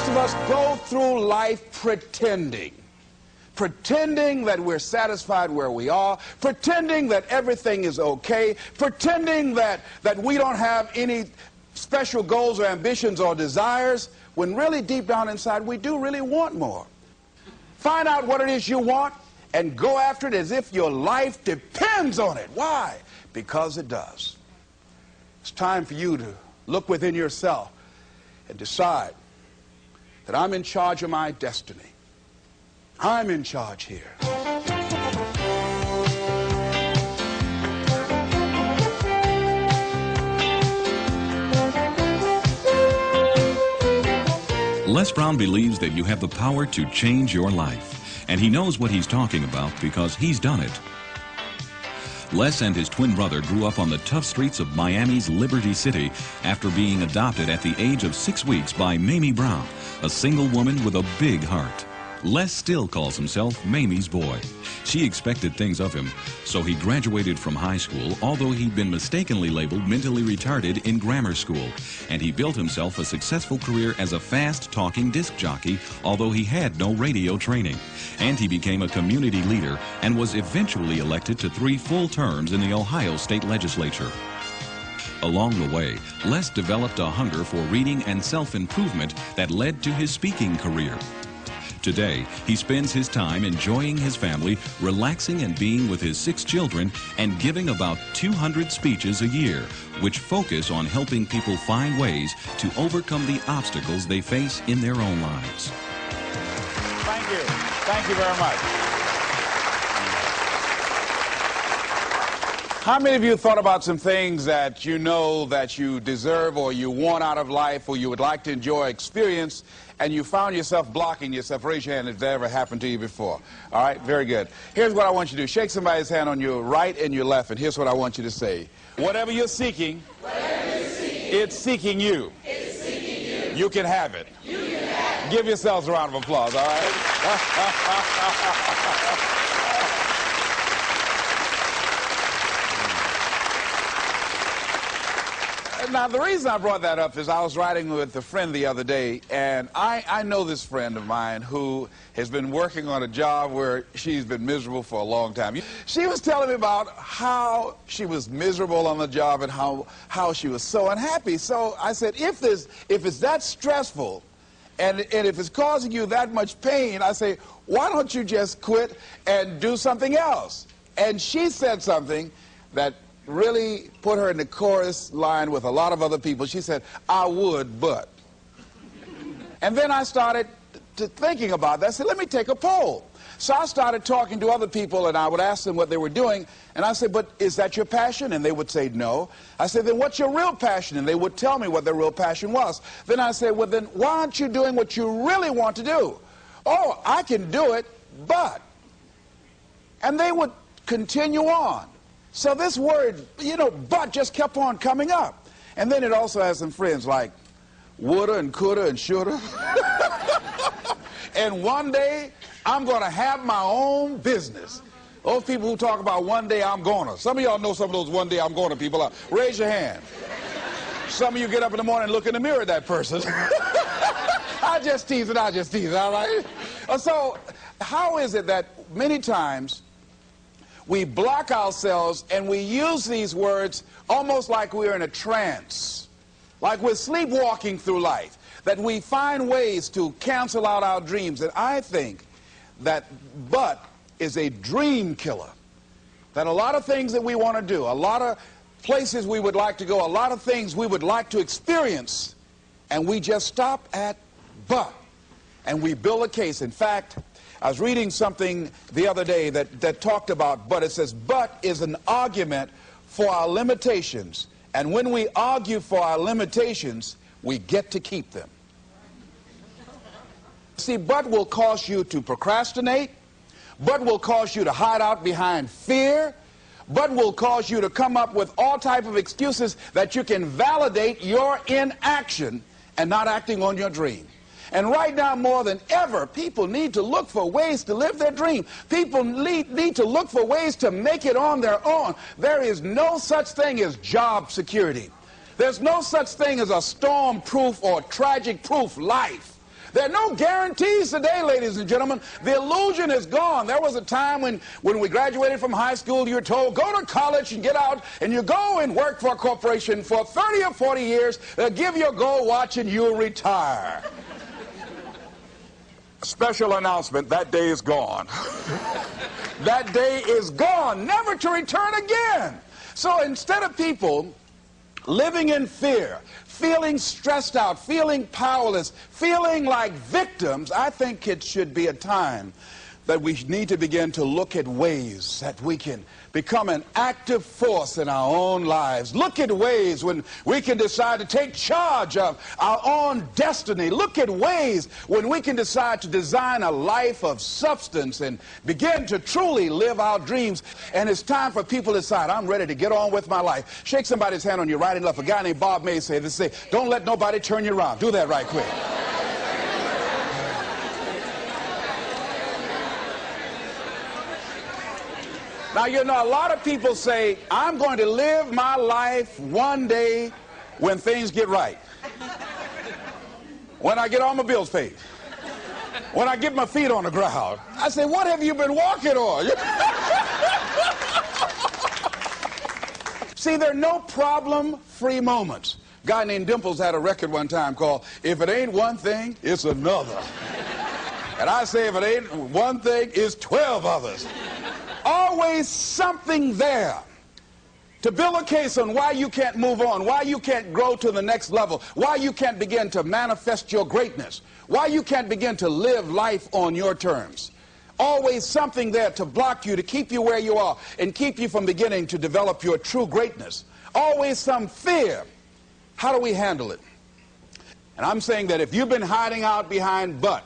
Most of us go through life pretending that we're satisfied where we are, pretending that everything is okay, pretending that we don't have any special goals or ambitions or desires, when really deep down inside we do really want more. Find out what it is you want and go after it as if your life depends on it. Why? Because it does. It's time for you to look within yourself and decide that I'm in charge of my destiny. I'm in charge here. Les Brown believes that you have the power to change your life, and he knows what he's talking about because he's done it. Les and his twin brother grew up on the tough streets of Miami's Liberty City after being adopted at the age of 6 weeks by Mamie Brown, a single woman with a big heart. Les still calls himself Mamie's boy. She expected things of him, so he graduated from high school, although he'd been mistakenly labeled mentally retarded in grammar school. And he built himself a successful career as a fast-talking disc jockey, although he had no radio training. And he became a community leader and was eventually elected to 3 full terms in the Ohio State Legislature. Along the way, Les developed a hunger for reading and self-improvement that led to his speaking career. Today, he spends his time enjoying his family, relaxing and being with his 6 children, and giving about 200 speeches a year, which focus on helping people find ways to overcome the obstacles they face in their own lives. Thank you. Thank you very much. How many of you thought about some things that you know that you deserve or you want out of life or you would like to enjoy, experience, and you found yourself blocking yourself? Raise your hand if that ever happened to you before. All right, very good. Here's what I want you to do. Shake somebody's hand on your right and your left, and here's what I want you to say. Whatever you're seeking, it's seeking you. It's seeking you. You can have it. You can have it. Give yourselves a round of applause, all right? Now, the reason I brought that up is I was riding with a friend the other day, and I know this friend of mine who has been working on a job where she's been miserable for a long time. She was telling me about how she was miserable on the job and how she was so unhappy. So I said, if it's that stressful and if it's causing you that much pain, I say, why don't you just quit and do something else? And she said something that really put her in the chorus line with a lot of other people. She said, I would, but. And then I started thinking about that. I said, let me take a poll. So I started talking to other people, and I would ask them what they were doing. And I said, but is that your passion? And they would say no. I said, then what's your real passion? And they would tell me what their real passion was. Then I said, well, then why aren't you doing what you really want to do? Oh, I can do it, but. And they would continue on. So this word, but just kept on coming up. And then it also has some friends like woulda and coulda and shoulda. And one day, I'm going to have my own business. Those people who talk about one day I'm gonna. Some of y'all know some of those one day I'm gonna people. Raise your hand. Some of you get up in the morning and look in the mirror at that person. I just tease it, all right? So how is it that many times we block ourselves and we use these words almost like we're in a trance, like we're sleepwalking through life, that we find ways to cancel out our dreams? And I think that but is a dream killer, that a lot of things that we want to do, a lot of places we would like to go, a lot of things we would like to experience, and we just stop at but, and we build a case. In fact, I was reading something the other day that talked about but. It says, but is an argument for our limitations. And when we argue for our limitations, we get to keep them. See, but will cause you to procrastinate. But will cause you to hide out behind fear. But will cause you to come up with all type of excuses that you can validate your inaction and not acting on your dream. And right now, more than ever, people need to look for ways to live their dream. People need to look for ways to make it on their own. There is no such thing as job security. There's no such thing as a storm-proof or tragic-proof life. There are no guarantees today, ladies and gentlemen. The illusion is gone. There was a time when we graduated from high school, you were told, go to college and get out, and you go and work for a corporation for 30 or 40 years, they'll give you a gold watch and you'll retire. Special announcement, that day is gone. That day is gone, never to return again. So instead of people living in fear, feeling stressed out, feeling powerless, feeling like victims, I think it should be a time that we need to begin to look at ways that we can become an active force in our own lives. Look at ways when we can decide to take charge of our own destiny. Look at ways when we can decide to design a life of substance and begin to truly live our dreams. And it's time for people to decide, I'm ready to get on with my life. Shake somebody's hand on your right and left. A guy named Bob May said this, don't let nobody turn you around. Do that right quick. Now, you know, a lot of people say, I'm going to live my life one day when things get right. When I get all my bills paid. When I get my feet on the ground. I say, what have you been walking on? See, there are no problem-free moments. A guy named Dimples had a record one time called, If It Ain't One Thing, It's Another. And I say, if it ain't one thing, it's 12 others. Always something there to build a case on why you can't move on, why you can't grow to the next level, why you can't begin to manifest your greatness, why you can't begin to live life on your terms. Always something there to block you, to keep you where you are, and keep you from beginning to develop your true greatness. Always some fear. How do we handle it? And I'm saying that if you've been hiding out behind but,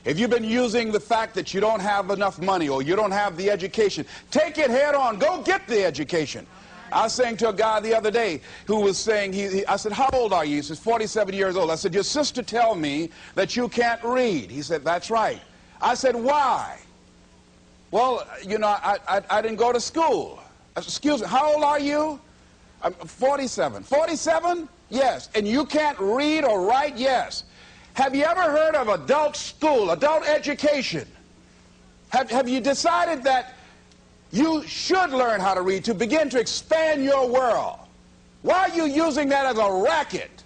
if you've been using the fact that you don't have enough money or you don't have the education, take it head on. Go get the education. I was saying to a guy the other day who was saying, I said, how old are you? He says, 47 years old. I said, your sister tell me that you can't read. He said, that's right. I said, why? Well, you know, I didn't go to school. I said, excuse me, how old are you? I'm 47. 47? Yes. And you can't read or write? Yes. Have you ever heard of adult school, adult education? Have you decided that you should learn how to read to begin to expand your world? Why are you using that as a racket?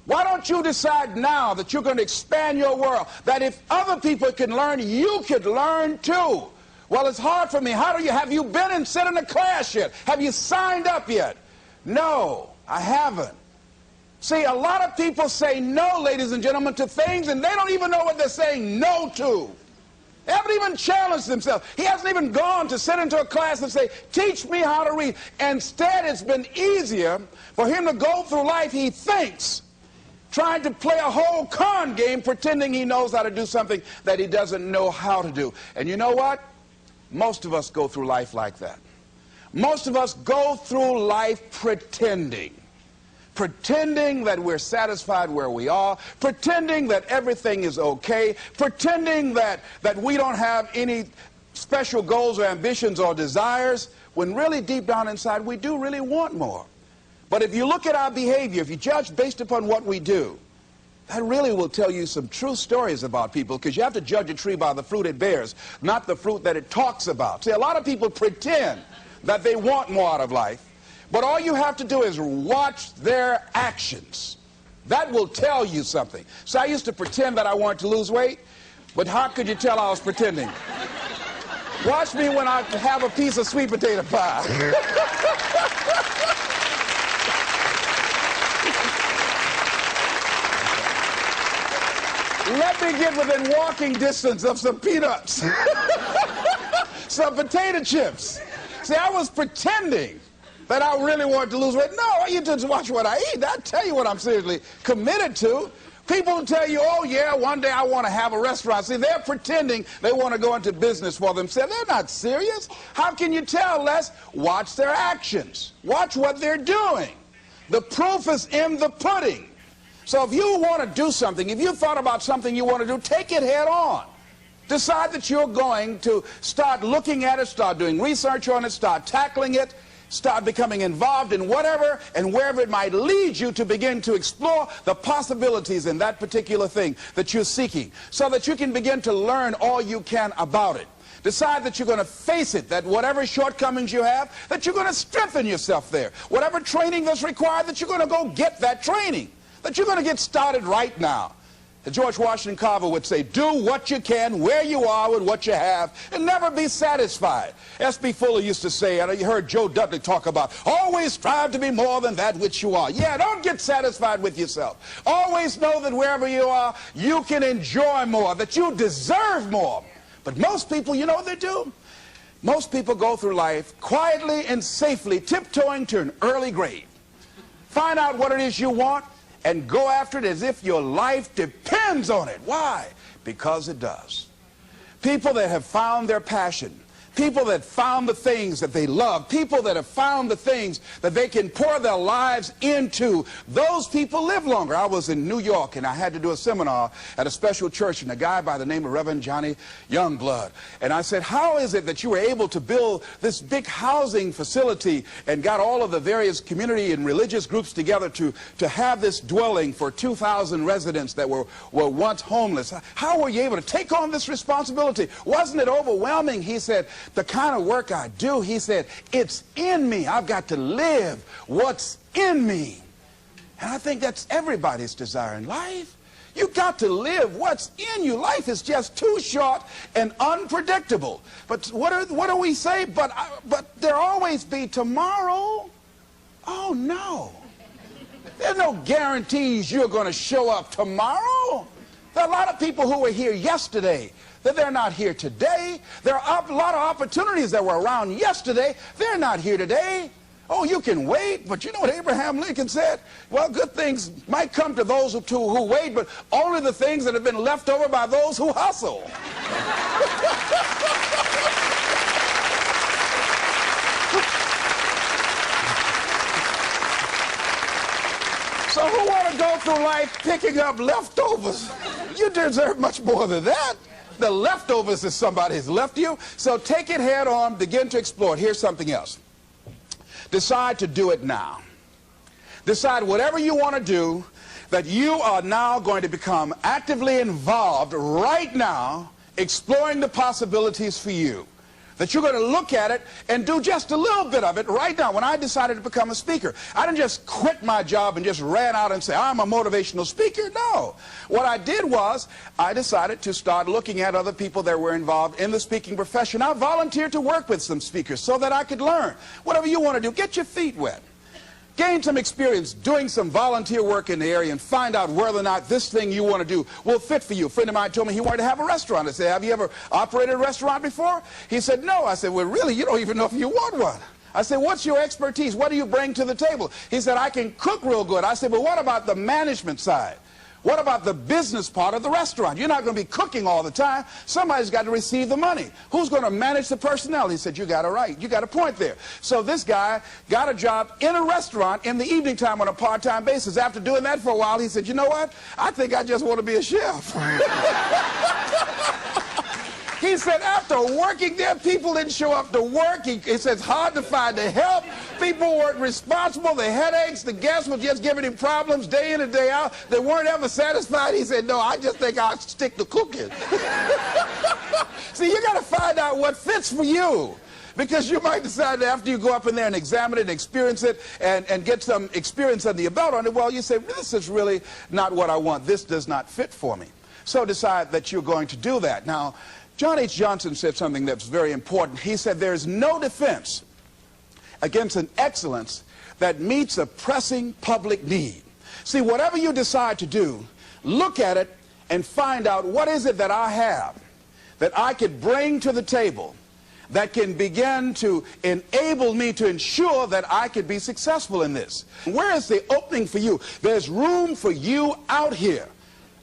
Why don't you decide now that you're going to expand your world, that if other people can learn, you could learn too? Well, it's hard for me. Have you been and sit in a class yet? Have you signed up yet? No, I haven't. See, a lot of people say no, ladies and gentlemen, to things, and they don't even know what they're saying no to. They haven't even challenged themselves. He hasn't even gone to sit into a class and say, teach me how to read. Instead, it's been easier for him to go through life, he thinks, trying to play a whole con game, pretending he knows how to do something that he doesn't know how to do. And you know what? Most of us go through life like that. Most of us go through life pretending. Pretending that we're satisfied where we are, pretending that everything is okay, pretending that we don't have any special goals or ambitions or desires, when really deep down inside we do really want more. But if you look at our behavior, if you judge based upon what we do, that really will tell you some true stories about people, because you have to judge a tree by the fruit it bears, not the fruit that it talks about. See, a lot of people pretend that they want more out of life, but all you have to do is watch their actions. That will tell you something. So I used to pretend that I wanted to lose weight, but how could you tell I was pretending? Watch me when I have a piece of sweet potato pie. Let me get within walking distance of some peanuts, some potato chips. See, I was pretending that I really wanted to lose weight. No, you just watch what I eat. I'll tell you what I'm seriously committed to. People tell you, oh yeah, one day I want to have a restaurant. See, they're pretending they want to go into business for themselves. They're not serious. How can you tell, Les? Watch their actions. Watch what they're doing. The proof is in the pudding. So if you want to do something, if you thought about something you want to do, take it head on. Decide that you're going to start looking at it, start doing research on it, start tackling it. start becoming involved in whatever and wherever it might lead you to begin to explore the possibilities in that particular thing that you're seeking, so that you can begin to learn all you can about it. Decide that you're going to face it, that whatever shortcomings you have, that you're going to strengthen yourself there. Whatever training that's required, that you're going to go get that training, that you're going to get started right now. George Washington Carver would say, do what you can, where you are with what you have, and never be satisfied. S.B. Fuller used to say, and you heard Joe Dudley talk about, always strive to be more than that which you are. Yeah, don't get satisfied with yourself. Always know that wherever you are, you can enjoy more, that you deserve more. But most people, you know what they do? Most people go through life quietly and safely, tiptoeing to an early grave. Find out what it is you want, and go after it as if your life depends on it. Why? Because it does. People that have found their passion, people that found the things that they love, people that have found the things that they can pour their lives into, those people live longer. I was in New York and I had to do a seminar at a special church, and a guy by the name of Reverend Johnny Youngblood. And I said, how is it that you were able to build this big housing facility and got all of the various community and religious groups together to have this dwelling for 2,000 residents that were once homeless? How were you able to take on this responsibility? Wasn't it overwhelming? He said, the kind of work I do, he said, it's in me. I've got to live what's in me. And I think that's everybody's desire in life. You've got to live what's in you. Life is just too short and unpredictable. But what do we say? But there'll always be tomorrow. Oh, no. There's no guarantees you're going to show up tomorrow. There are a lot of people who were here yesterday that they're not here today. There are a lot of opportunities that were around yesterday. They're not here today. Oh, you can wait, but you know what Abraham Lincoln said? Well, good things might come to those who wait, but only the things that have been left over by those who hustle. So who want to go through life picking up leftovers? You deserve much more than that. The leftovers is somebody has left you. So take it head on, begin to explore it. Here's something else. Decide to do it now. Decide whatever you want to do, that you are now going to become actively involved right now, exploring the possibilities for you. That you're going to look at it and do just a little bit of it right now. When I decided to become a speaker, I didn't just quit my job and just ran out and say, I'm a motivational speaker. No. What I did was, I decided to start looking at other people that were involved in the speaking profession. I volunteered to work with some speakers so that I could learn. Whatever you want to do, get your feet wet. Gain some experience doing some volunteer work in the area and find out whether or not this thing you want to do will fit for you. A friend of mine told me he wanted to have a restaurant. I said, have you ever operated a restaurant before? He said, no. I said, well, really, you don't even know if you want one. I said, what's your expertise? What do you bring to the table? He said, I can cook real good. I said, well, what about the management side? What about the business part of the restaurant? You're not going to be cooking all the time. Somebody's got to receive the money. Who's going to manage the personnel? He said, you got it right. You got a point there. So this guy got a job in a restaurant in the evening time on a part-time basis. After doing that for a while, he said, you know what? I think I just want to be a chef. He said after working there, people didn't show up to work. He said it's hard to find the help. People weren't responsible. The headaches, the guests were just giving him problems day in and day out. They weren't ever satisfied. He said, no, I just think I'll stick to cooking. See, you got to find out what fits for you. Because you might decide that after you go up in there and examine it and experience it and get some experience under your belt on it, well, you say, this is really not what I want. This does not fit for me. So decide that you're going to do that. Now, John H. Johnson said something that's very important. He said, there's no defense against an excellence that meets a pressing public need. See, whatever you decide to do, look at it and find out what is it that I have that I could bring to the table that can begin to enable me to ensure that I could be successful in this. Where is the opening for you? There's room for you out here.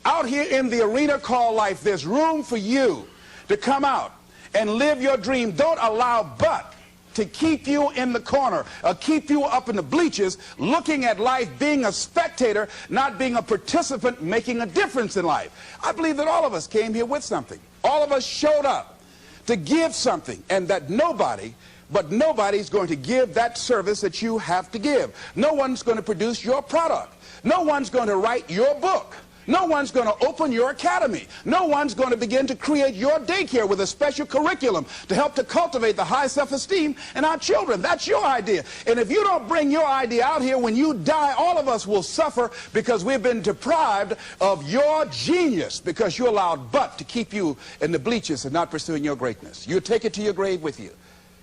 Out here in the arena called life, there's room for you to come out and live your dream. Don't allow but to keep you in the corner, keep you up in the bleachers, looking at life, being a spectator, not being a participant, making a difference in life. I believe that all of us came here with something. All of us showed up to give something, and that nobody but nobody's going to give that service that you have to give. No one's going to produce your product. No one's going to write your book. No one's going to open your academy. No one's going to begin to create your daycare with a special curriculum to help to cultivate the high self-esteem in our children. That's your idea. And if you don't bring your idea out here, when you die, all of us will suffer because we've been deprived of your genius because you allowed but to keep you in the bleachers and not pursuing your greatness. You take it to your grave with you.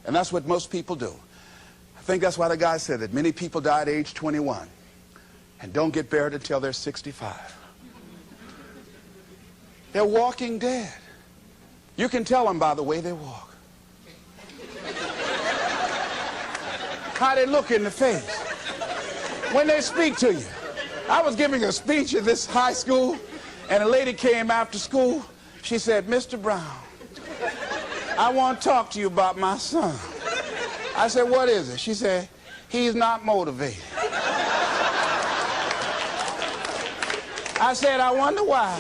And that's what most people do. I think that's why the guy said that many people die at age 21 and don't get buried until they're 65. They're walking dead. You can tell them by the way they walk. How they look in the face. When they speak to you. I was giving a speech at this high school, and a lady came after school. She said, "Mr. Brown, I want to talk to you about my son." I said, "What is it?" She said, "He's not motivated." I said, "I wonder why."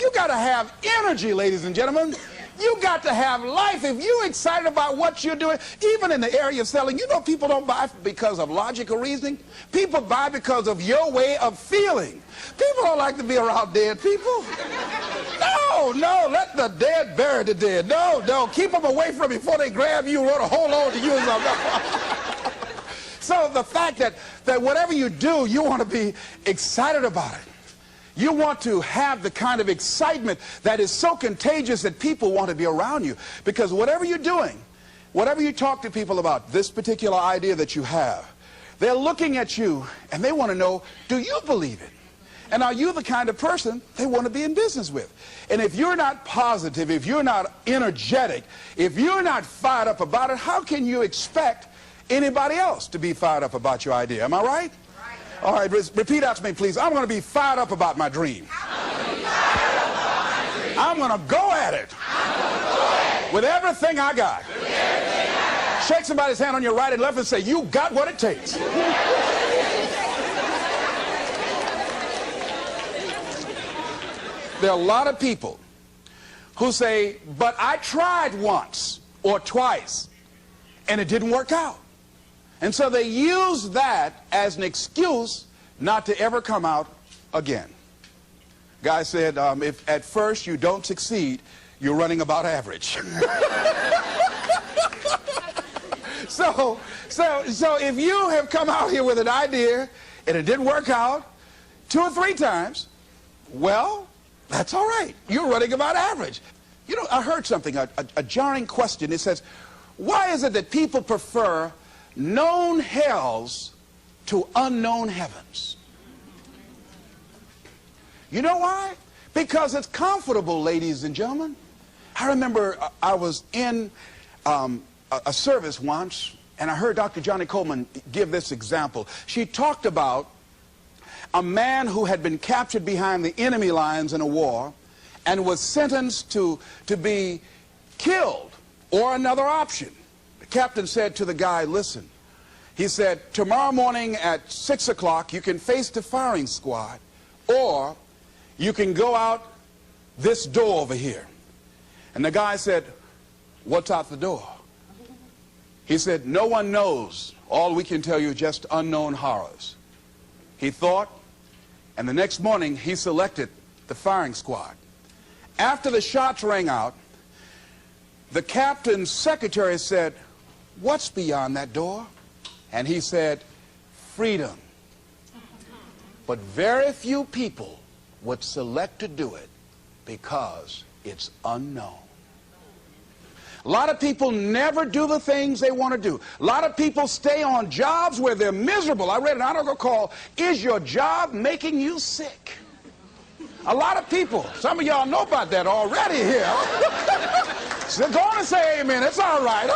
You got to have energy, ladies and gentlemen. You got to have life. If you're excited about what you're doing, even in the area of selling, you know people don't buy because of logical reasoning. People buy because of your way of feeling. People don't like to be around dead people. No, let the dead bury the dead. No, keep them away from you before they grab you and want to hold on to you. So the fact that whatever you do, you want to be excited about it. You want to have the kind of excitement that is so contagious that people want to be around you. Because whatever you're doing, whatever you talk to people about, this particular idea that you have, they're looking at you and they want to know, do you believe it? And are you the kind of person they want to be in business with? And if you're not positive, if you're not energetic, if you're not fired up about it, how can you expect anybody else to be fired up about your idea? Am I right? All right, repeat out to me, please. I'm going to be fired up about my dream. I'm going to go at it with everything I got. Shake somebody's hand on your right and left and say, "You got what it takes." There are a lot of people who say, "But I tried once or twice and it didn't work out." And so they use that as an excuse not to ever come out again. Guy said, if at first you don't succeed, you're running about average. So if you have come out here with an idea and it didn't work out 2 or 3 times, well, that's all right. You're running about average. You know, I heard something, a jarring question. It says, why is it that people prefer known hells to unknown heavens? You know why? Because it's comfortable, ladies and gentlemen. I remember I was in a service once, and I heard Dr. Johnny Coleman give this example. She talked about a man who had been captured behind the enemy lines in a war and was sentenced to be killed or another option. The captain said to the guy, "Listen," he said, "tomorrow morning at 6 o'clock you can face the firing squad, or you can go out this door over here." And the guy said, "What's out the door?" He said, "No one knows. All we can tell you is just unknown horrors." He thought, and the next morning he selected the firing squad. After the shots rang out, the captain's secretary said, "What's beyond that door?" And he said, "Freedom." But very few people would select to do it because it's unknown. A lot of people never do the things they want to do. A lot of people stay on jobs where they're miserable. I read an article called, "Is Your Job Making You Sick?" A lot of people, some of y'all know about that already here. So go on and say amen. It's all right.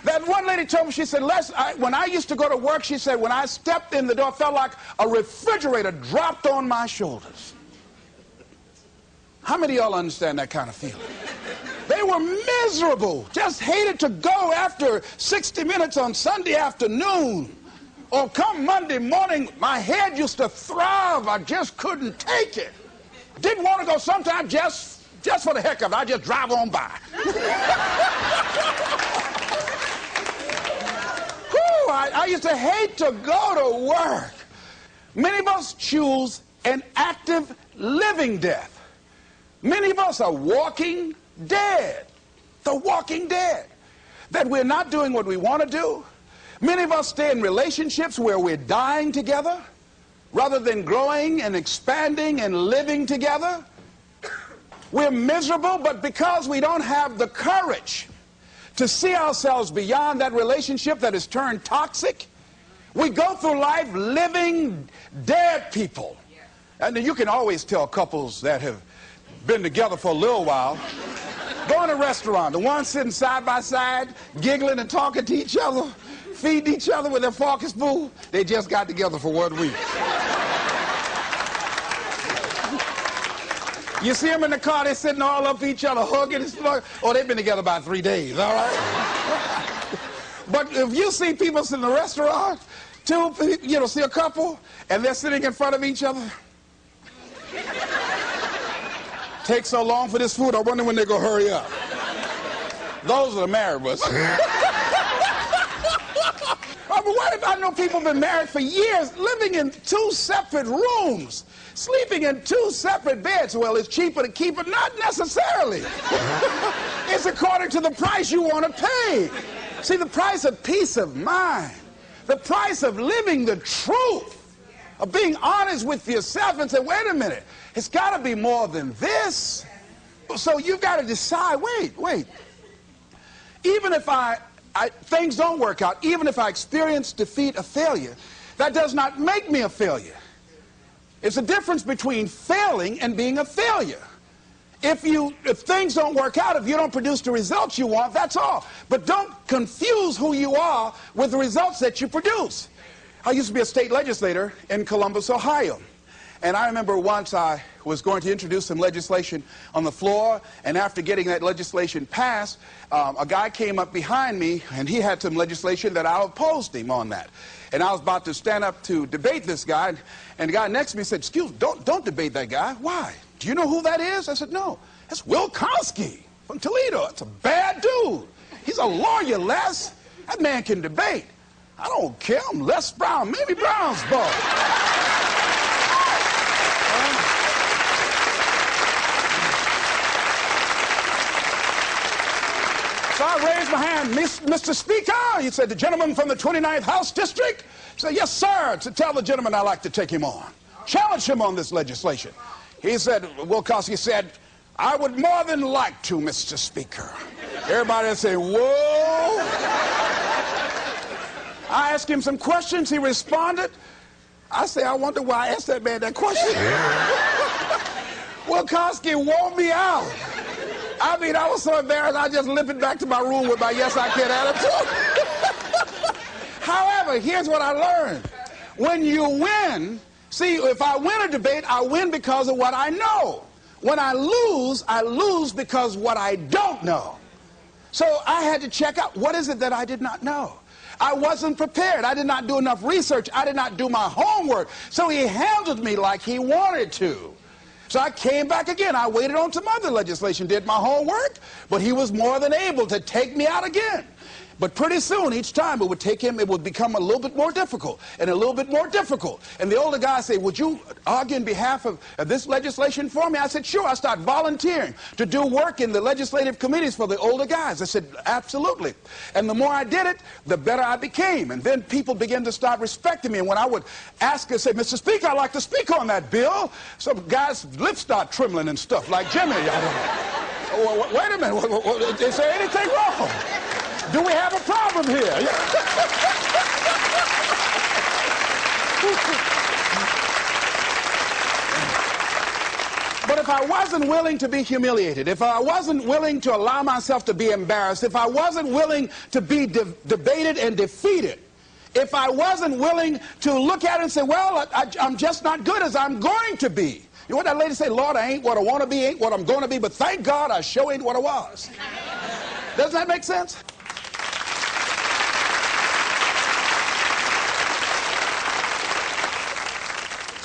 That one lady told me, she said, when I used to go to work, she said, when I stepped in the door, it felt like a refrigerator dropped on my shoulders. How many of y'all understand that kind of feeling? They were miserable, just hated to go after 60 minutes on Sunday afternoon. Or come Monday morning, my head used to throb. I just couldn't take it. Didn't want to go sometimes just for the heck of it. I just drive on by. Whew, I used to hate to go to work. Many of us choose an active living death. Many of us are walking dead. The walking dead. That we're not doing what we want to do. Many of us stay in relationships where we're dying together rather than growing and expanding and living together. We're miserable, but because we don't have the courage to see ourselves beyond that relationship that has turned toxic, we go through life living dead people. And you can always tell couples that have been together for a little while. Go in a restaurant, the ones sitting side by side, giggling and talking to each other, feeding each other with their fork and spoon, they just got together for 1 week. You see them in the car, they're sitting all up each other, hugging and stuff. Oh, they've been together about 3 days, all right? But if you see people in the restaurant, see a couple, and they're sitting in front of each other. Takes so long for this food, I wonder when they're going to hurry up. Those are the married ones. But what if I know people have been married for years, living in 2 separate rooms, sleeping in 2 separate beds? Well, it's cheaper to keep it. Not necessarily. It's according to the price you want to pay. See, the price of peace of mind, the price of living the truth, of being honest with yourself and say, wait a minute, it's got to be more than this. So you've got to decide, wait. Even if things don't work out, even if I experience defeat or failure, that does not make me a failure. It's a difference between failing and being a failure. If things don't work out, if you don't produce the results you want, that's all. But don't confuse who you are with the results that you produce. I used to be a state legislator in Columbus, Ohio. And I remember once I was going to introduce some legislation on the floor, and after getting that legislation passed, a guy came up behind me, and he had some legislation that I opposed him on that. And I was about to stand up to debate this guy, and the guy next to me said, excuse me, don't debate that guy. Why? Do you know who that is? I said, no. That's Will Kosky from Toledo. That's a bad dude. He's a lawyer, Les. That man can debate. I don't care. I'm Les Brown, maybe Brown's boy. So I raised my hand, Mr. Speaker. He said, the gentleman from the 29th House District. I said, yes, sir. To tell the gentleman I'd like to take him on. Challenge him on this legislation. He said, Will Kosky said, I would more than like to, Mr. Speaker. Everybody would say, whoa. I asked him some questions. He responded. I say, I wonder why I asked that man that question. Will Kosky wore me out. I mean, I was so embarrassed, I just limped back to my room with my yes, I can attitude. However, here's what I learned. When you win, see, if I win a debate, I win because of what I know. When I lose because what I don't know. So I had to check out, what is it that I did not know? I wasn't prepared. I did not do enough research. I did not do my homework. So he handled me like he wanted to. So I came back again. I waited on some other legislation, did my homework, but he was more than able to take me out again. But pretty soon, each time it would become a little bit more difficult and a little bit more difficult. And the older guy said, would you argue in behalf of this legislation for me? I said, sure. I started volunteering to do work in the legislative committees for the older guys. I said, absolutely. And the more I did it, the better I became. And then people began to start respecting me. And when I would ask and say, Mr. Speaker, I'd like to speak on that bill, some guys' lips start trembling and stuff, like Jimmy. Wait a minute. Is there anything wrong? Do we have a problem here? But if I wasn't willing to be humiliated, if I wasn't willing to allow myself to be embarrassed, if I wasn't willing to be debated and defeated, if I wasn't willing to look at it and say, well, I'm just not good as I'm going to be. You know what that lady say? Lord, I ain't what I want to be, ain't what I'm going to be, but thank God I sure ain't what I was. Doesn't that make sense?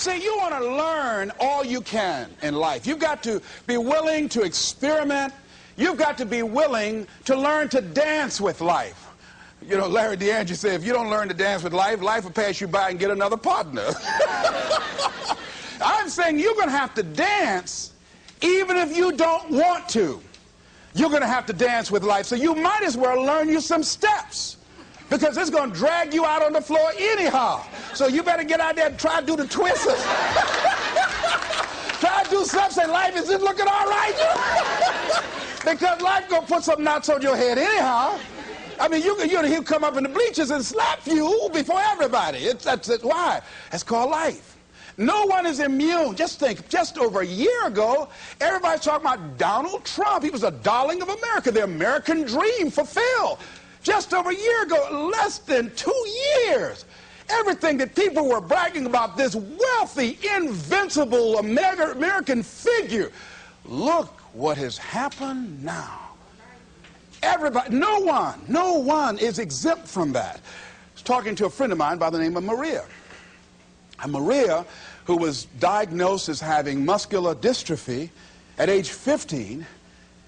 See, you want to learn all you can in life. You've got to be willing to experiment. You've got to be willing to learn to dance with life. You know, Larry DeAndre said, if you don't learn to dance with life, life will pass you by and get another partner. I'm saying you're going to have to dance even if you don't want to. You're going to have to dance with life. So you might as well learn you some steps, because it's going to drag you out on the floor anyhow. So you better get out there and try to do the twisters. Try to do something. Say, life is just looking all right. Because life going to put some knots on your head anyhow. I mean, he'll come up in the bleachers and slap you before everybody. Why? That's called life. No one is immune. Just think, just over a year ago, everybody's talking about Donald Trump. He was a darling of America, the American dream fulfilled. Just over a year ago, less than 2 years, everything that people were bragging about, this wealthy, invincible American figure, look what has happened now. Everybody, no one is exempt from that. I was talking to a friend of mine by the name of Maria. And Maria, who was diagnosed as having muscular dystrophy at age 15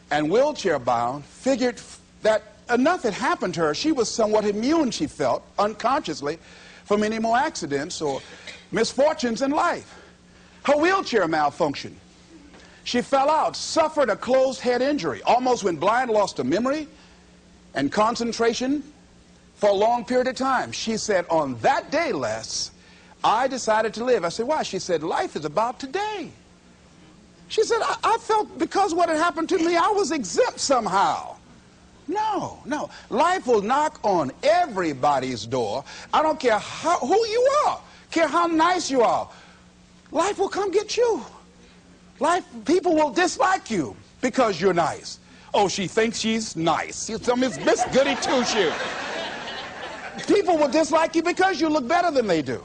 and wheelchair bound, figured that enough had happened to her. She was somewhat immune, she felt, unconsciously, from any more accidents or misfortunes in life. Her wheelchair malfunctioned. She fell out, suffered a closed head injury, almost went blind, lost her memory and concentration for a long period of time. She said, on that day, Les, I decided to live. I said, why? She said, life is about today. She said, I felt because what had happened to me, I was exempt somehow. No. Life will knock on everybody's door. I don't care who you are, care how nice you are. Life will come get you. People will dislike you because you're nice. Oh, she thinks she's nice. She's Miss Goody Two-Shoes. People will dislike you because you look better than they do.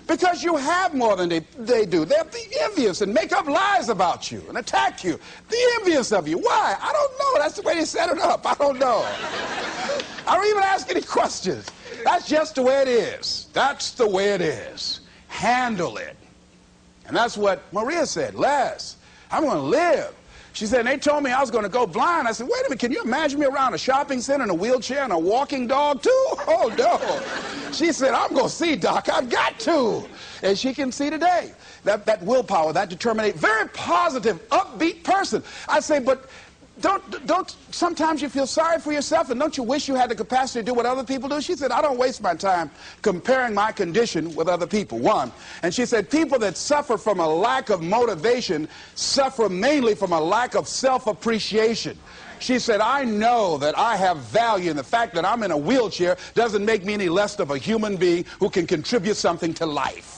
Because you have more than they do. They'll be envious and make up lies about you and attack you. They're envious of you. Why? I don't know. That's the way they set it up. I don't know. I don't even ask any questions. That's just the way it is. That's the way it is. Handle it. And that's what Maria said. Les, I'm going to live. She said, and they told me I was going to go blind. I said, wait a minute, can you imagine me around a shopping center in a wheelchair and a walking dog too? Oh, no. She said, I'm going to see, Doc. I've got to. And she can see today. That willpower, that determination, very positive, upbeat person. I say, but don't sometimes you feel sorry for yourself, and don't you wish you had the capacity to do what other people do? She said, I don't waste my time comparing my condition with other people, one. And she said, people that suffer from a lack of motivation suffer mainly from a lack of self-appreciation. She said, I know that I have value, and the fact that I'm in a wheelchair doesn't make me any less of a human being who can contribute something to life.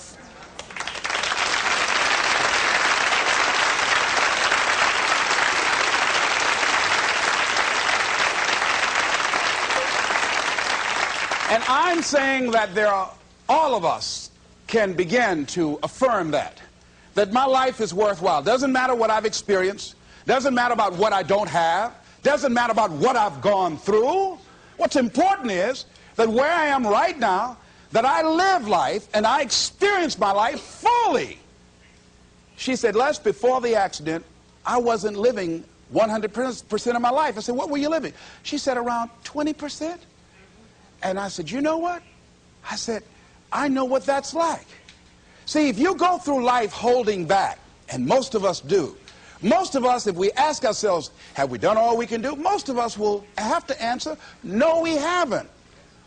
And I'm saying that all of us can begin to affirm that my life is worthwhile. Doesn't matter what I've experienced, doesn't matter about what I don't have, doesn't matter about what I've gone through. What's important is that where I am right now, that I live life and I experience my life fully. She said, Les, before the accident, I wasn't living 100% of my life. I said, what were you living? She said, around 20%. And I said, you know what? I said, I know what that's like. See, if you go through life holding back, and most of us do, most of us, if we ask ourselves, have we done all we can do? Most of us will have to answer, no, we haven't.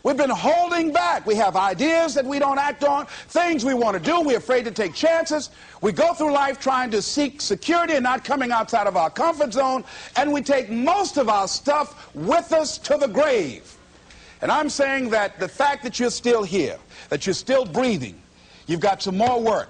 We've been holding back. We have ideas that we don't act on, things we want to do. We're afraid to take chances. We go through life trying to seek security and not coming outside of our comfort zone, and we take most of our stuff with us to the grave. And I'm saying that the fact that you're still here, that you're still breathing, you've got some more work,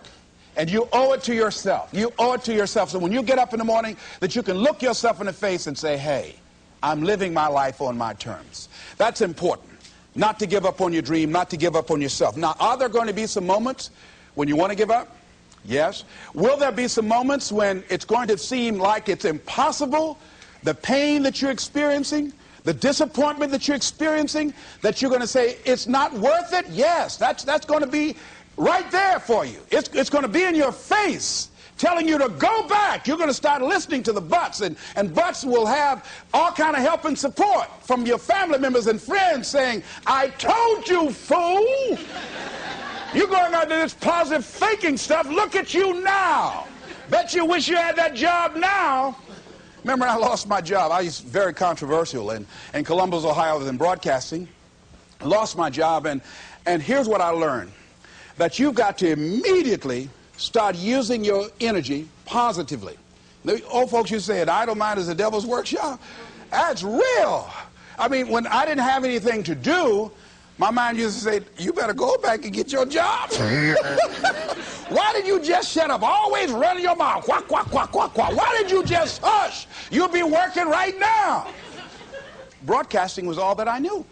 and you owe it to yourself. You owe it to yourself. So when you get up in the morning, that you can look yourself in the face and say, hey, I'm living my life on my terms. That's important. Not to give up on your dream, not to give up on yourself. Now, are there going to be some moments when you want to give up? Yes. Will there be some moments when it's going to seem like it's impossible? The pain that you're experiencing, the disappointment that you're experiencing, that you're going to say, it's not worth it? Yes, that's going to be right there for you. It's going to be in your face, telling you to go back. You're going to start listening to the buts, and buts will have all kind of help and support from your family members and friends saying, I told you, fool. You're going on to this positive thinking stuff. Look at you now. Bet you wish you had that job now. Remember, I lost my job. I was very controversial in Columbus, Ohio, in broadcasting. I lost my job, and here's what I learned. That you've got to immediately start using your energy positively. The old folks used to say, an idle mind is the devil's workshop. That's real. I mean, when I didn't have anything to do, my mind used to say, you better go back and get your job. Why did you just shut up? Always running your mouth. Quack, quack, quack, quack, quack. Why did you just hush? You'll be working right now. Broadcasting was all that I knew.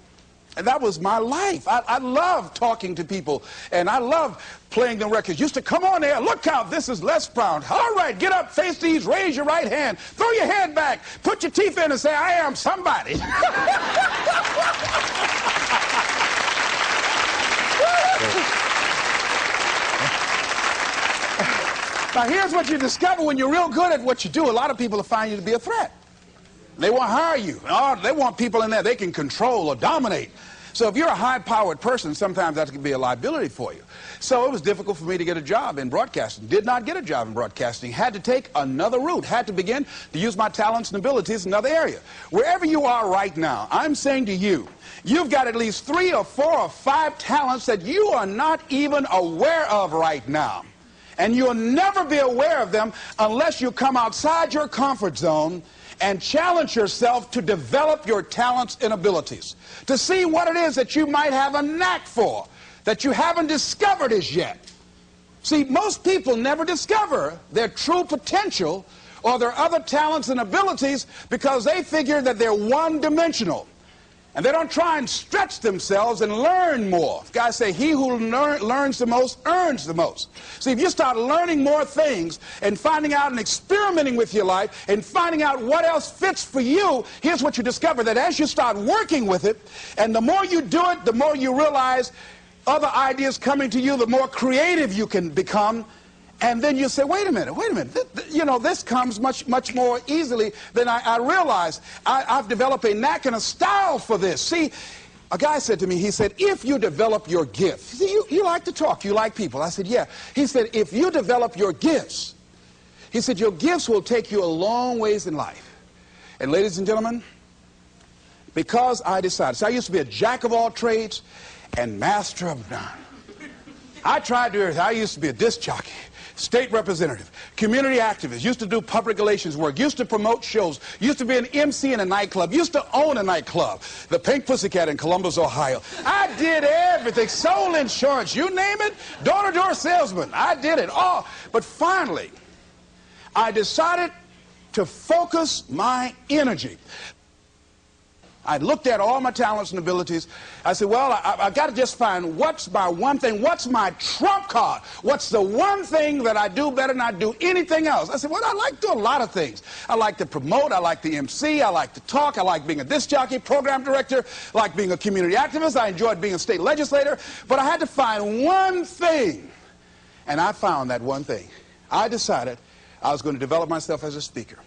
And that was my life. I love talking to people, and I love playing the records. Used to come on there, look out, this is Les Brown. All right, get up, face these, raise your right hand, throw your head back, put your teeth in and say, I am somebody. Now, here's what you discover when you're real good at what you do. A lot of people will find you to be a threat. They won't hire you. Oh, they want people in there they can control or dominate. So if you're a high-powered person, sometimes that can be a liability for you. So it was difficult for me to get a job in broadcasting. Did not get a job in broadcasting. Had to take another route. Had to begin to use my talents and abilities in another area. Wherever you are right now, I'm saying to you, you've got at least 3 or 4 or 5 talents that you are not even aware of right now. And you'll never be aware of them unless you come outside your comfort zone and challenge yourself to develop your talents and abilities, to see what it is that you might have a knack for, that you haven't discovered as yet. See, most people never discover their true potential or their other talents and abilities because they figure that they're one-dimensional. And they don't try and stretch themselves and learn more. Guys say, he who learns the most earns the most. See, if you start learning more things and finding out and experimenting with your life and finding out what else fits for you, here's what you discover, that as you start working with it, and the more you do it, the more you realize other ideas coming to you, the more creative you can become. And then you say, wait a minute, this comes much more easily than I realized. I've developed a knack and a style for this. See, a guy said to me, he said, if you develop your gifts, see, you like to talk, you like people. I said, yeah. He said, if you develop your gifts, he said, your gifts will take you a long ways in life. And ladies and gentlemen, because I decided, so I used to be a jack of all trades and master of none. I tried to do everything. I used to be a disc jockey, state representative, community activist, used to do public relations work, used to promote shows, used to be an MC in a nightclub, used to own a nightclub, the Pink Pussycat in Columbus, Ohio. I did everything, sold insurance, you name it, door-to-door salesman. I did it all. But finally, I decided to focus my energy. I looked at all my talents and abilities. I said, well, I've got to just find what's my one thing, what's my trump card, what's the one thing that I do better than I do anything else. I said, well, I like to do a lot of things. I like to promote, I like to MC, I like to talk, I like being a disc jockey, program director, I like being a community activist, I enjoyed being a state legislator, but I had to find one thing, and I found that one thing. I decided I was going to develop myself as a speaker.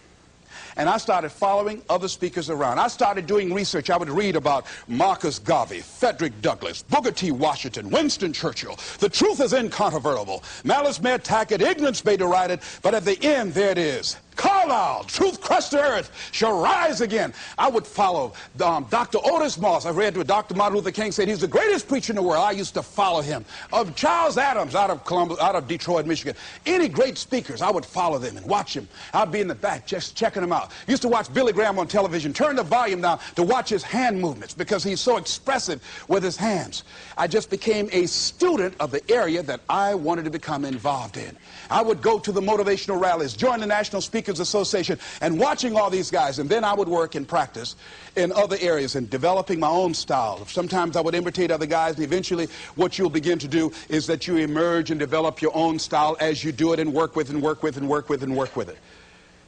And I started following other speakers around. I started doing research. I would read about Marcus Garvey, Frederick Douglass, Booker T. Washington, Winston Churchill. The truth is incontrovertible. Malice may attack it, ignorance may deride it, but at the end, there it is. Carlyle, truth crushed to earth, shall rise again. I would follow Dr. Otis Moss. I read what Dr. Martin Luther King said. He's the greatest preacher in the world. I used to follow him. Of Charles Adams out of Detroit, Michigan. Any great speakers, I would follow them and watch them. I'd be in the back just checking them out. Used to watch Billy Graham on television. Turn the volume down to watch his hand movements because he's so expressive with his hands. I just became a student of the area that I wanted to become involved in. I would go to the motivational rallies, join the National Speakers Association, and watching all these guys. And then I would work and practice in other areas and developing my own style. Sometimes I would imitate other guys, and eventually what you'll begin to do is that you emerge and develop your own style as you do it and work with and work with and work with and work with it.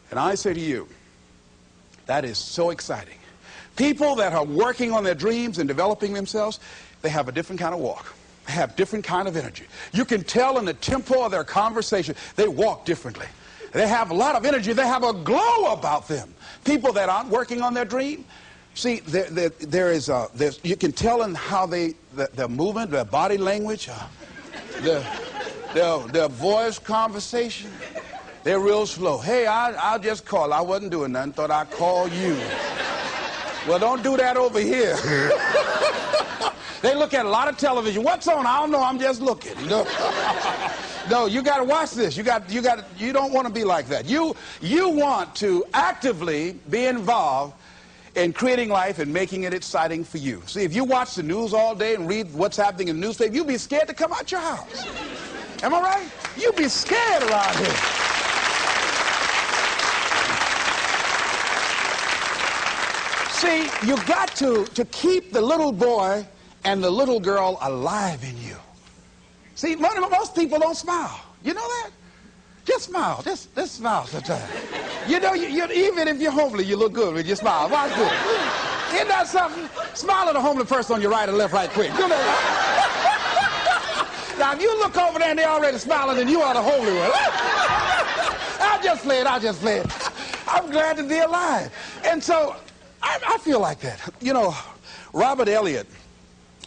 And I say to you, that is so exciting. People that are working on their dreams and developing themselves, they have a different kind of walk. have different kind of energy. You can tell in the tempo of their conversation, they walk differently. They have a lot of energy. They have a glow about them. People that aren't working on their dream, see, you can tell in how their movement, their body language, their voice conversation, they're real slow. Hey, I'll just call. I wasn't doing nothing. Thought I'd call you. Well, don't do that over here. They look at a lot of television. What's on? I don't know. I'm just looking. No, you got to watch this. You don't want to be like that. You want to actively be involved in creating life and making it exciting for you. See, if you watch the news all day and read what's happening in the newspaper, you'll be scared to come out your house. Am I right? You'll be scared around here. See, you got to keep the little boy and the little girl alive in you. See, most people don't smile. You know that? Just smile. Just smile sometimes. You know, even if you're homely, you look good when you smile. Watch good. Isn't that something? Smile at a homely person on your right and left right quick. You know. Now, if you look over there and they're already smiling, then you are the holy one. I'll just play it. I'm glad to be alive. And so, I feel like that. You know, Robert Elliott,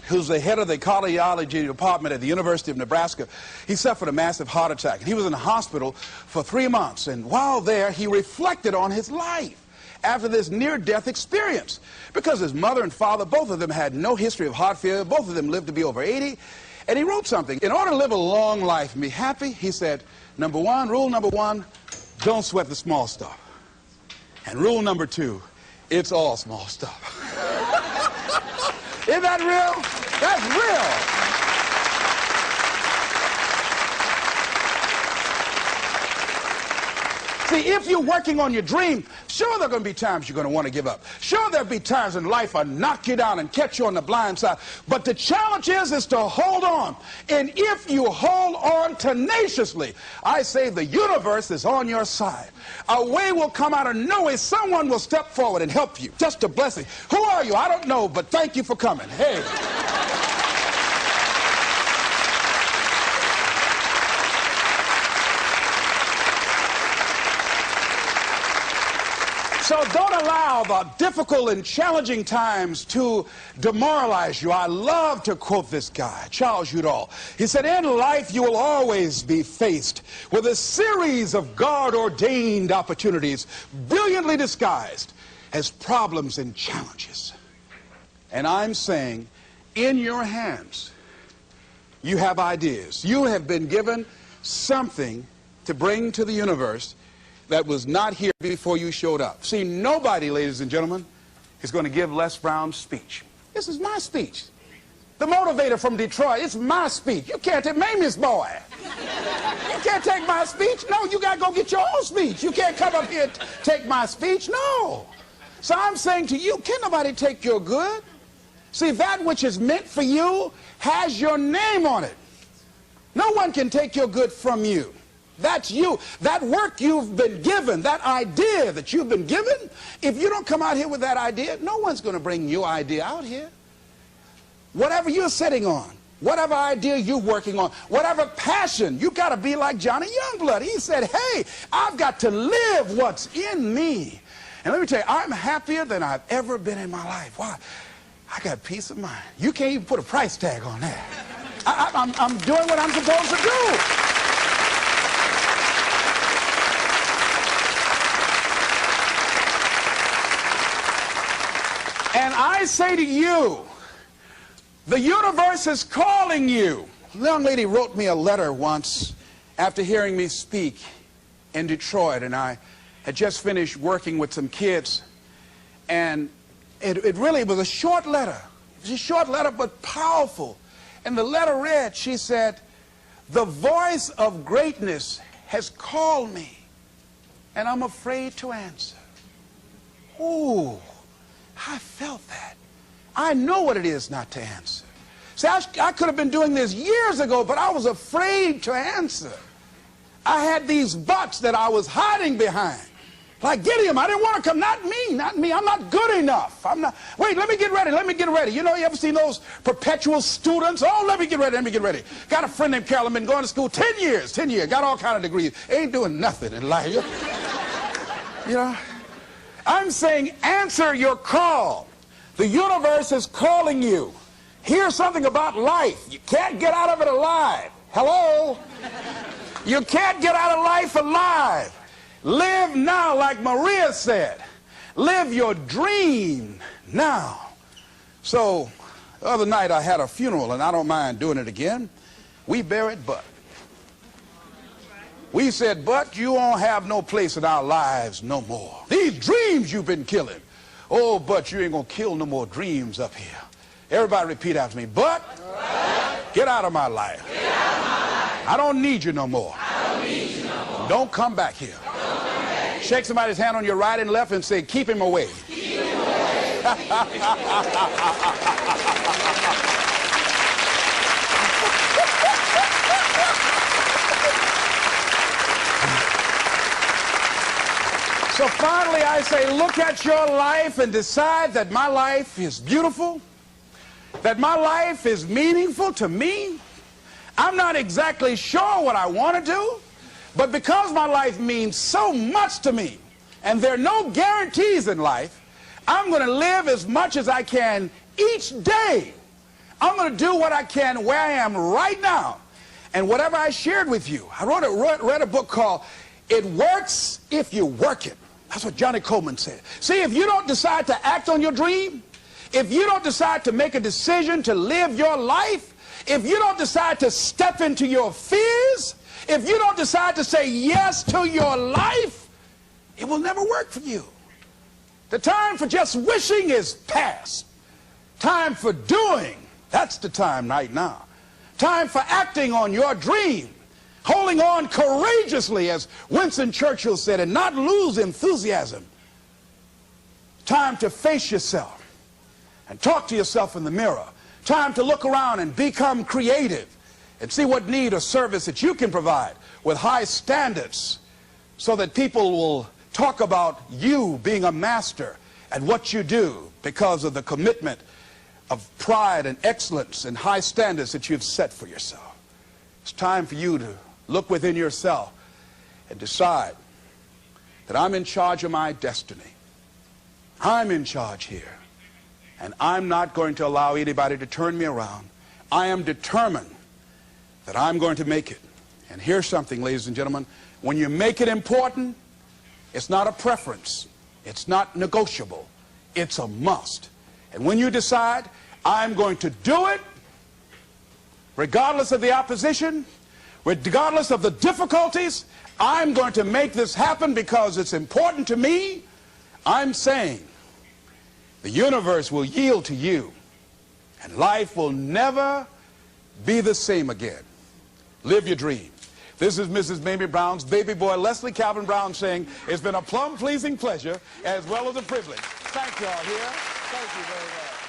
who's the head of the cardiology department at the University of Nebraska, he suffered a massive heart attack. He was in the hospital for 3 months, and while there, he reflected on his life after this near-death experience. Because his mother and father, both of them had no history of heart failure, both of them lived to be over 80, and he wrote something. In order to live a long life and be happy, he said, rule number one, don't sweat the small stuff. And rule number two, it's all small stuff. Isn't that real? That's real. See, if you're working on your dream, sure there are going to be times you're going to want to give up. Sure there'll be times in life I'll knock you down and catch you on the blind side. But the challenge is to hold on. And if you hold on tenaciously, I say the universe is on your side. A way will come out of nowhere. Someone will step forward and help you. Just a blessing. Who are you? I don't know, but thank you for coming. Hey. So don't allow the difficult and challenging times to demoralize you. I love to quote this guy, Charles Udall. He said, in life you will always be faced with a series of God-ordained opportunities, brilliantly disguised as problems and challenges. And I'm saying, in your hands, you have ideas. You have been given something to bring to the universe that was not here before you showed up. See, nobody, ladies and gentlemen, is going to give Les Brown's speech. This is my speech. The motivator from Detroit, it's my speech. You can't take Mamie's boy. You can't take my speech. No, you got to go get your own speech. You can't come up here and take my speech. No. So I'm saying to you, can nobody take your good? See, that which is meant for you has your name on it. No one can take your good from you. That's you. That work you've been given, that idea that you've been given, if you don't come out here with that idea, no one's going to bring your idea out here. Whatever you're sitting on, whatever idea you're working on, whatever passion, you've got to be like Johnny Youngblood. He said, hey, I've got to live what's in me. And let me tell you, I'm happier than I've ever been in my life. Why? I got peace of mind. You can't even put a price tag on that. I'm doing what I'm supposed to do. And I say to you, the universe is calling you. A young lady wrote me a letter once after hearing me speak in Detroit, and I had just finished working with some kids, and it really was a short letter. It was a short letter, but powerful. And the letter read, she said, the voice of greatness has called me, and I'm afraid to answer. Ooh. I felt that. I know what it is not to answer. See, I could have been doing this years ago, but I was afraid to answer. I had these buts that I was hiding behind. Like Gideon, I didn't want to come. Not me. I'm not good enough. Wait, let me get ready. You know, you ever seen those perpetual students? Oh, let me get ready. Got a friend named Carolyn, been going to school 10 years. Got all kind of degrees. Ain't doing nothing in life. You know, I'm saying answer your call. The universe is calling you. Here's something about life. You can't get out of it alive. Hello? You can't get out of life alive. Live now, like Maria said. Live your dream now. So, the other night I had a funeral, and I don't mind doing it again. We buried Bud. We said, Bud, you won't have no place in our lives no more. These dreams you've been killing. Oh, Bud, you ain't gonna kill no more dreams up here. Everybody repeat after me. Bud, get out of my life. I don't need you no more. Don't come back here. Shake somebody's hand on your right and left and say, keep him away. So finally I say, look at your life and decide that my life is beautiful, that my life is meaningful to me. I'm not exactly sure what I want to do, but because my life means so much to me, and there are no guarantees in life, I'm going to live as much as I can each day. I'm going to do what I can where I am right now. And whatever I shared with you, I read a book called It Works If You Work It. That's what Johnny Coleman said. See, if you don't decide to act on your dream, if you don't decide to make a decision to live your life, if you don't decide to step into your fears, if you don't decide to say yes to your life, it will never work for you. The time for just wishing is past. Time for doing, that's the time right now. Time for acting on your dream, holding on courageously, as Winston Churchill said, and not lose enthusiasm. Time to face yourself and talk to yourself in the mirror. Time to look around and become creative and see what need or service that you can provide with high standards so that people will talk about you being a master at what you do because of the commitment of pride and excellence and high standards that you've set for yourself. It's time for you to look within yourself and decide that I'm in charge of my destiny. I'm in charge here. And I'm not going to allow anybody to turn me around. I am determined that I'm going to make it. And here's something, ladies and gentlemen. When you make it important, it's not a preference. It's not negotiable. It's a must. And when you decide, I'm going to do it, regardless of the opposition, regardless of the difficulties, I'm going to make this happen because it's important to me, I'm saying the universe will yield to you and life will never be the same again. Live your dream. This is Mrs. Mamie Brown's baby boy, Leslie Calvin Brown, saying it's been a plumb pleasing pleasure as well as a privilege. Thank you all here. Thank you very much.